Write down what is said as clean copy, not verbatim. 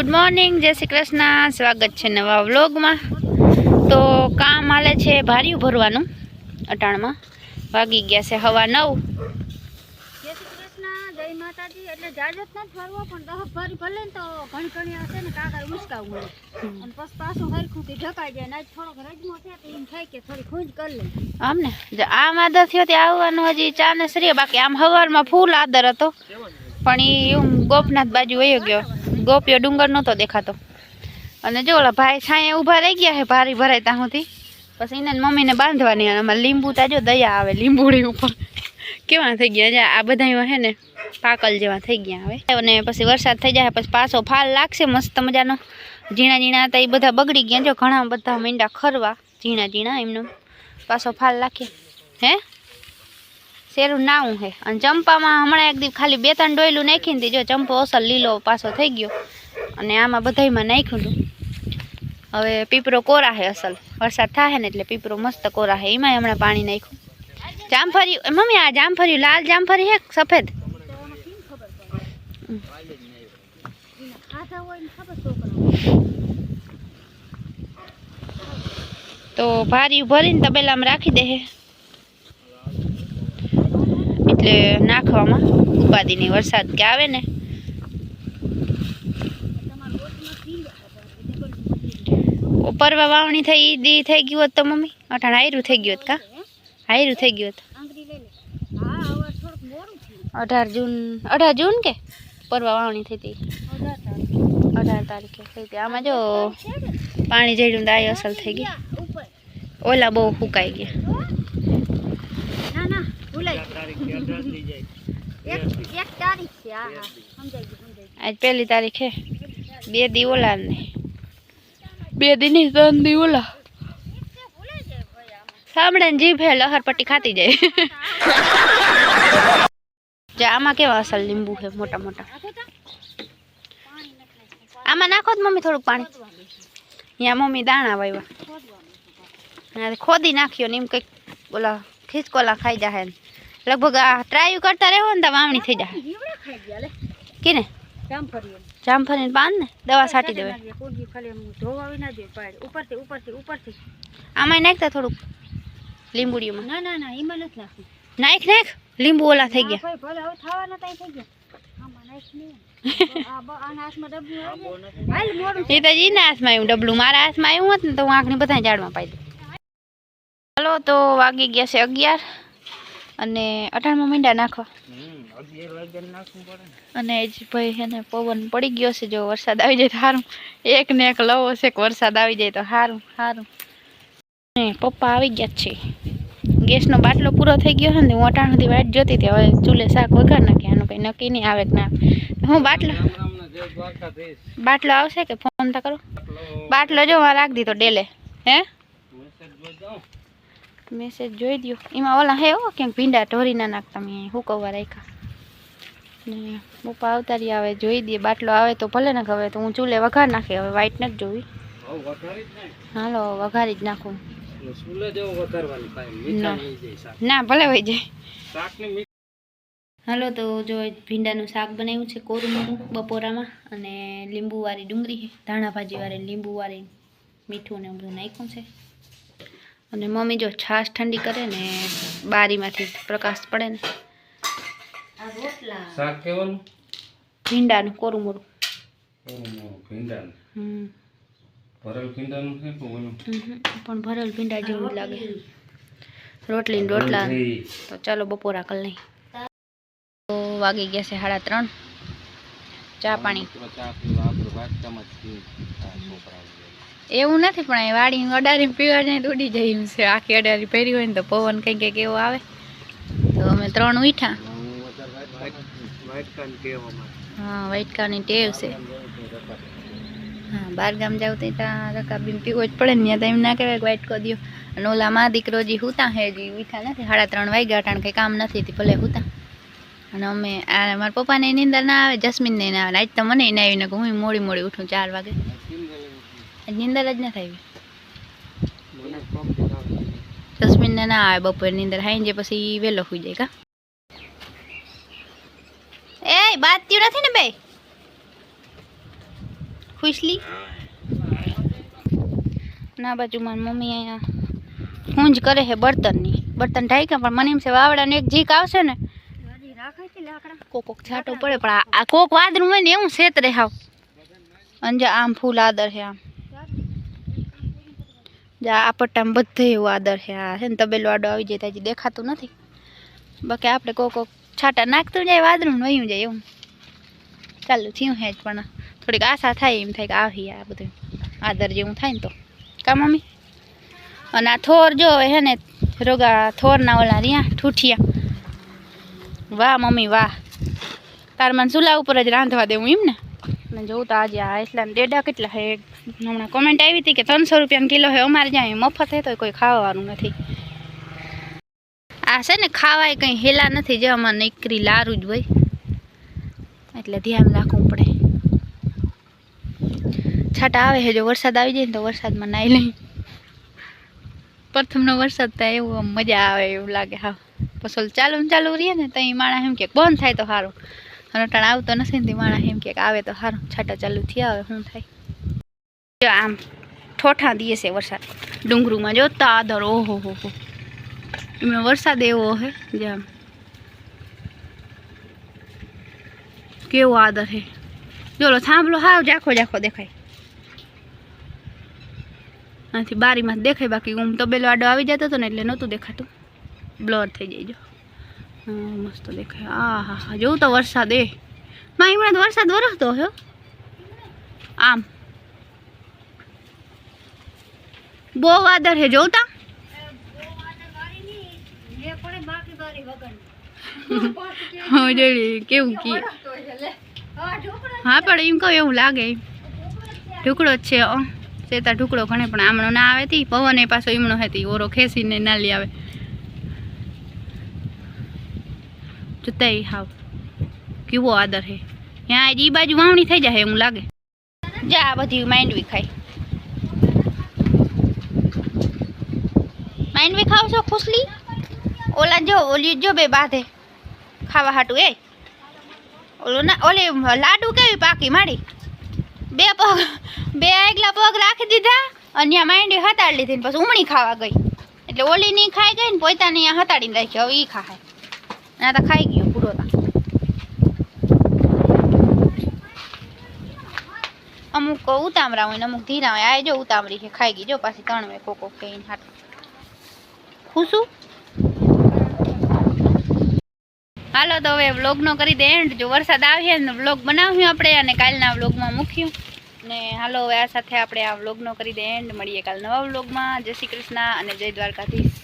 Good morning, जय श्री कृष्ण। स्वागत है नवा व्लॉग में। तो काम हाले छे भारिયું भरवानुं। अटाणमां वागी गया से 9:15। जय श्री कृष्ण, जय माताजी। એટલે જાજત ન ફરવો પણ 10 ભરી ભલે તો ઘણી હશે ને કાગળ ઉસકાવું અને પછી પાછું હરખું કે ઢકાઈ જાય ને થોડોક રજમો છે તો એમ થાય કે થોડી ખુંજ કરી લે આમ ને આમ આદર થયો તે આવવાનું હજી ચા ને શ્રી બાકી આમ હવારમાં ફૂલ આદર હતો પણ ઈ ગોપનાથ બાજુ વયો ગયો। गोपियो डूंगर नतो देखातो अने जो ओला भाई छाए उभा रही गया है भारी भराय ता हुंथी पछी इने मम्मी ने बांधवानी अने लींबू ता जो दया आवे लींबूड़ी ऊपर केवा थई गया जा आ बधाय है ने पाकल जेवा थई गया हवे अने पछी वरसाद थई जाय पछी पाछो फाल लागशे मस्त मजानो। झीणा झीणा हता ई बधा बगड़ी गया जो घणा बधा मींडा खरवा झीणा झीणा एमनो पाछो फाल लाखे हे शेरू नाऊ है। अने चंपा में हमणा एक दी खाली 2-3 डोयलू नाखी ने जो चंपो असल लीलो पाछो थई गयो अने आमा बधाई में नाख्युं छुं। हवे पीपरो कोरा है असल वरसाद थाय ने એટલે पीपरो मस्त कोरा है। एमांय हमणा पाणी नाख्युं। जामफरी मम्मी आ जामफरी लाल जामफरी है सफेद तो भारी भरीने तबेलामां राखी दे એટલે નાખવામાં ઉપાદી ની વરસાદ કે આવે ને परवा वावणी थई दी थई गयो तो मम्मी अठाण हायरू थई गयो का हायरू थई गयो 18 जून के परवा वावणी थई थी 18 तारीखे थई थी। आमा जो पाणी जईडुं दाय असल थई गई ओला बहु फूकाई गया ना ना भूलाई एक तारीख से आ समझाई आज पहली तारीख है 2 दी ओला ने 2 दिन ही 3 दी ओला सामड़न जीभ है लहर पट्टी खाती जाए जा आमा केवा असल लींबू है मोटा मोटा आमा नाखो मम्मी थोड़ुं पाणी यहाँ मम्मी दाणा वाव्या खोदी नाख्यो ने एम कई बोला खिसकोला खाई जाए लगभग ट्राय करता रहो ने वावणी थी जाए किने जामफरी पान ने दवा साटी देवे आमाय नाखता थोड़ू લીંબુડીઓ માં ના ના ના ઈમાં નથી નાખું નાખ નાખ લીંબુ ઓલા થઈ ગયા ભલે હવે થાવાના તાઈ થઈ ગયા આમાં નાખ ને આ હાથમાં ડબલું આવે હાલ મોડું એ તો જીના હાથમાં આવ્યું ડબલું મારા હાથમાં આવ્યું હોત ને તો હું આંખની બધા ઝાડમાં પાઈ દઉં। ચાલો તો વાગી ગયા છે 11 અને 18માં મીંડા નાખવા 11 વાગ્યા નાખવું પડે અને જ ભાઈ હે ને પવન પડી ગયો છે જો વરસાદ આવી જાય તો સારું એક ને એક લવો છે કે વરસાદ આવી જાય તો સારું સારું। पप्पा आई गया छे गैस नो बाटलो पूरो थई गयो है ने हूँ अटाण सुधी वाट जोती थी हवे चूले शाक वघार नाखे आनो कई नक्की नहीं आवे के ना हूँ बाटलो आवशे के फोन ता करो बाटलो जो वहां राख दी तो डेले हे मैसेज जोई दियो एमा ओला हे ओ के भींडा ढोरी ना नाखता मैं हुकवा राख्या ने पप्पा अवतारी आवे जोई दे बाटलो आवे तो भले ना खवे तो हूँ चूले वघार नाखे हवे वाइट न जोई हालो वघारी ज नाखूं ना भले वही जाए। हालो तो जो भींडाનું શાક બનાવ્યું છે કોરું મોરું બપોરામાં અને લીંબુવાળી ડુંગળી છે ધાણા ભાજીવાળી લીંબુવાળી મીઠું ને બધું નાખ્યું છે અને મમ્મી જો છાશ ઠંડી કરે ને બારીમાંથી પ્રકાશ પડે ને આ રોટલા શાક કેવાનું ભીંડાનું કોરું મોરું ભીંડાનું भरल भींडा है पण भरल भींडा जेवू लागे रोटली रोटला तो चलो बपोरा कर नहीं तो वागी गया से 3:30 चा पानी એવું નથી પણ વાડી અડારી પીવા જાય તો ઉડી જાય એમ છે આખી અડારી પહેરી હોય ને તો પવન કઈ કઈ કેવો આવે તો અમે 3 ઉઠ્યા हाँ वाइट कानी टेव से हाँ बार गाम जाओ तो रकाबी पीवो ज पड़े ने तो एम ना कहेवाय वाइट कर दियो अने ओला मां दीकरो जी हुता है जी उठा नथी 3:30 वाग्या अटाण कई काम नथी थी भले हुता अने अमे आ मारा पप्पा ने नींदर ना आवे जस्मीन ने ना आवे आज तो मने ना आवीने हूँ मोड़ी मोड़ी उठूं 4 वागे नींदर ज न थावी जस्मीन ने ना आवे बपोर नींदर हाईजे पछी वेलो हुई जाय का ए बात थी नहीं ने बे ખુશલી ના બાજુમાં મમ્મી અહીંયા ઊંજ કરે છે બર્તનની. બર્તન ઢાંક્યા પણ મને એમ છે વાવડાને એક જીક આવશે ને હજી રાખે છે લાકડા. કોક છાંટો પડે પણ આ કોક વાદળું હોય ને એવું છેતરે હાવ. અને જા આમ ફૂલ આદર છે આમ જા આ પટ્ટામાં બધે એવું આદર છે. આ છે ને તબેલો આડો આવી જાય તો હજી દેખાતું નથી. બાકી આપણે કોક છાંટા નાખતું જાય વાદળું ને વયું જાય એવું ચાલુ થયું છે જ. પણ થોડીક આશા થાય એમ થાય કે આવી આ બધું આદર જેવું થાય ને તો કા મમ્મી. અને આ થોર જો હે ને રોગા થોરના ઓલા રહ્યા ઠૂઠિયા. વાહ મમ્મી વાહ. તાર મને ચૂલા ઉપર જ રાંધવા દેવું એમ ને. અને જોઉં તો આજે આ એટલા ડેડા કેટલા છે. હમણાં કોમેન્ટ આવી હતી કે 300 રૂપિયાનો કિલો છે. અમારે જ્યાં મફત છે તો કોઈ ખાવાનું નથી. આ છે ને ખાવાય કંઈ હેલા નથી. જે અમારે નીકળી લારું જ હોય એટલે ધ્યાન રાખવું પડે. છાંટા આવે છે જો વરસાદ આવી જાય ને તો વરસાદમાં નાહી લઈ. પ્રથમનો વરસાદ થાય એવું આમ મજા આવે એવું લાગે. હા પછી ચાલુ રહીએ ને તો માણસ એમ કે બંધ થાય તો સારું. અને ટાણ આવતો નથી ને માણસ એમ કે આવે તો સારું. છાંટા ચાલુ થયા આવે શું થાય. આમ ઠોઠા દીએ છે વરસાદ ડુંગરુમાં જોતા આદર. ઓહો હો હો એમનો વરસાદ એવો હે જે આમ કેવો આદર હે. જોલો થાંભલો હાવ જાખો દેખાય. આથી બારીમાં દેખાય. બાકી હું તબેલો આડો આવી જતો હતો ને એટલે નહોતું દેખાતું. બ્લર થઈ જાય જો. મસ્ત દેખાય. આ હા હા જોઉં તો વરસાદ એ માં હમણાં તો વરસાદ વરસતો હે આમ બહુ આદર હે જોતા. હા જોઈ કેવું કી. હા પણ એમ કહું એવું લાગે ઢુકડો જ છે. સેતા ઢુકડો ઘણે પણ આમણો ના આવે તી. પવન એ પાછો ઈમણો હતી ઓરો ખેંચીને નાલી આવે. જોતા હાવ કેવો આદર હે. ત્યાં ઈ બાજુ વાવણી થઈ જાય એવું લાગે. જા આ બધી માંડવી ખાય. માંડવી ખાવ છો ખુશલી. ઓલા જો ઓલી જો બે બાંધે ખાવા હાટું. એ ઓલું ના ઓલી લાડુ કેવી પાકી માડી. બે આગલા પગ રાખી દીધા અને ત્યાં માંડવી હતાડી લીધી ને પછી ઉમણી ખાવા ગઈ. એટલે ઓલી ની ખાઈ ગઈ ને પોતાની અહીંયા હતાડીને રાખી. હવે ઈ ખાય ના તો ખાઈ ગયો પૂરો. અમુક ઉતામરા હોય ને અમુક ધીરા હોય. આ જો ઉતામરી છે ખાઈ ગઈ જો પાછી 3 વે કોકો ખાઈને હાથ ખુશું. હાલો તો હવે વ્લોગનો કરી દે એન્ડ. જો વરસાદ આવે ને વ્લોગ બનાવ્યું આપણે અને કાલના વ્લોગમાં મૂક્યું ને. હાલો હવે આ સાથે આપણે આ વ્લોગનો કરી દે એન્ડ. મળીએ કાલ નવા વ્લોગમાં. જય શ્રી કૃષ્ણ અને જય દ્વારકાધીશ.